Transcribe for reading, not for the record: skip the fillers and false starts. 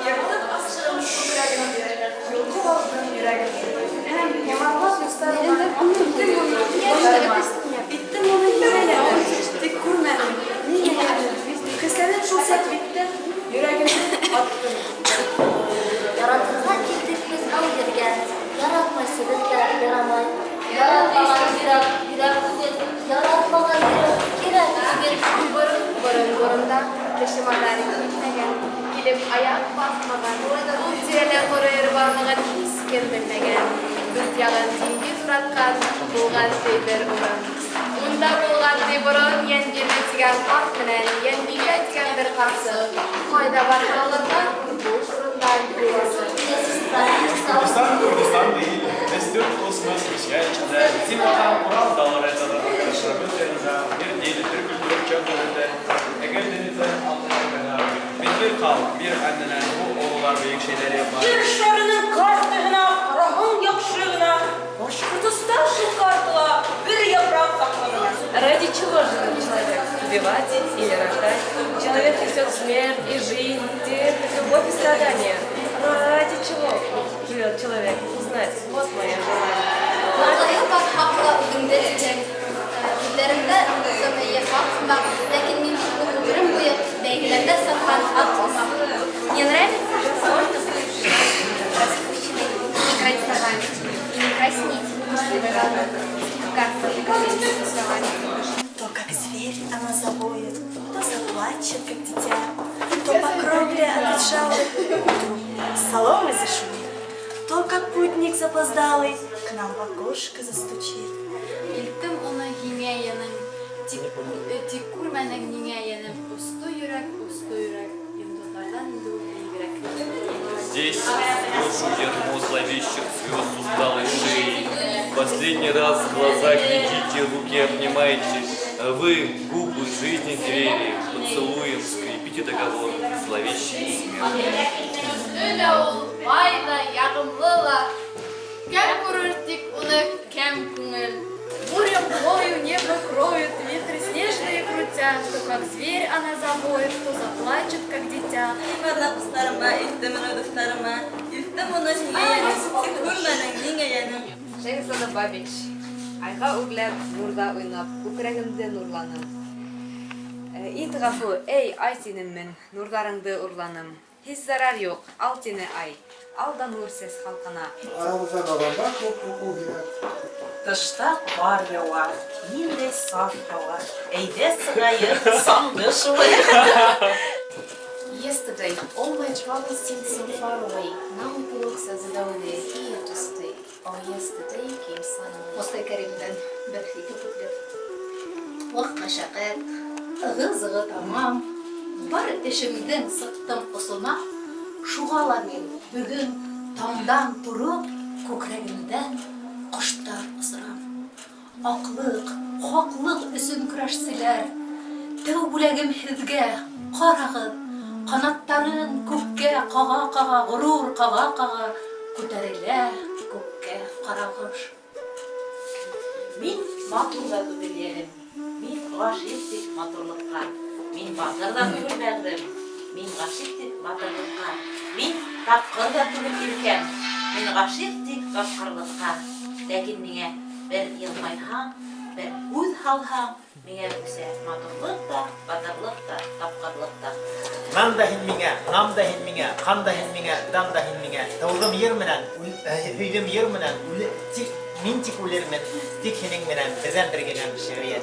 Yırtıp astırılmış yüreğimde, yolcu oldum yüreğimde. Hem yamanlar gösterme, bittim onun yüreğine, dik kurmadım. Niye yani? Kıskanın şu set bitti, yüreğimi attım. Yaratılgan keldik biz al yerga, yaratmay sebepler yaramay. Yaratmagan yurak kuvvet, yaratmagan yurak kerak berip Borunda yaşamaları gitmegen, gidip ayak basmagan, tüyele koruyor barmagan his gelmegen, dünyadan tingi duratkan, bulgan teyber oran. Unda bulgan teyberon yenjine tigan kart menen, yendiga tigan bir karşı, koyda barmalardan bu kurundan kurası. Kurdistan değil, Mesut Osman şikayetçide bizim atan kural dağlarında arkadaşlarımız yanında bir dili, bir kültür çevrelerinde Ege'denizde bir halk, bir anneler bu oğullar büyük şeyleri yapar. Yürüşlerinin kartığına, rahın yakışığına, Башкортостан şu kartıla bir yaprak saklanır. Ради чего живет человек? Убивать или рождать? Человек несет смерть и жизнь, терпит любовь и страдания. Ради чего живет человек? Узнать. Вот мое желание. Vallahi bak hakla gündetecek. Dillerinde sömeye bakmak, lakin min ömrüm boyu belgelerde saklan atmak. Мне нравится, что можно быть распущенной, не играть словами, и не краснеть, если рано испугаться приговоренным словами. То, как зверь, она завоет, то заплачет, как дитя, то по кровле отжалует, вдруг соломой зашумит, то, как путник запоздалый, к нам в окошко застучит. Iltim onu himyeyenin, tik kurmenin himyeyenin, ustu yürek, yıldızlardan yürek. Здесь душу ерму зловещих звезд усталой шеи. Последний раз в глаза глядите, руки обнимайте, а вы губы жизни двери, поцелуем скрепите договор зловещей смерти. Öyle ol, fayda, yağımlılar. Kem kurur tik onu kem күңел. Буря мглою небо кроют, вихри снежные крутят, то как зверь она завоет, то заплачет, как дитя. Bana kuslarıma, iltimin ödüklerime, iltim onu himyeyenim, sikurmenin himyeyenim. Шеңсаны Бабич. Айға үрләп, нурда уйнап, күкрәгемде нурланым. Ит гафу, эй, ай синем мен, нурларыңды урланым. Hiç zarar yok, al seni ay. Al da nur ses halkana. Aramızdan adamlar çok okuyor. Тышта кар ява, ниндәй саф һава. Әйдә сыгайып, саңгы шулай. Yesterday, all my troubles seemed so far away. Now it looks as though they're here to stay. Oh, yesterday came suddenly. Мостай Кәримдән бер хикәя күпләп. Вак мәшәкать, ыгы-зыгы тамам. Бар эшемдән сыктым осына. Шугала мин бүген таңдан турып, күкрәгемдән коштар ысырам. Аклык, хаклык өчен көрәшсәләр. Тәү бүләгем һезгә, карагыз. Канаттарын күккә кага-кага, горур кага-кага, күтәрелә күккә карагыш. Мин матур да түгел егем, мин гашыйк тик матурлыкка, мин батыр да түгел бәгърем, мин гашыйк тик батырлыкка, мин тапкыр да түгел иркәм, мин гашыйк тик тапкырлыкка. Ләкин миңа бер елмайһаң, бер үз халһаң, миңа күсә матурлык та, батырлык та, тапкырлык та. Нам да һин миңа, нам да һин миңа, кан да һин миңа, дан да һин миңа. Таугым ер менән, һөйдем ер менән, тик мин тик үлермен, тик һинең менән, безән бергәнәм шигърият.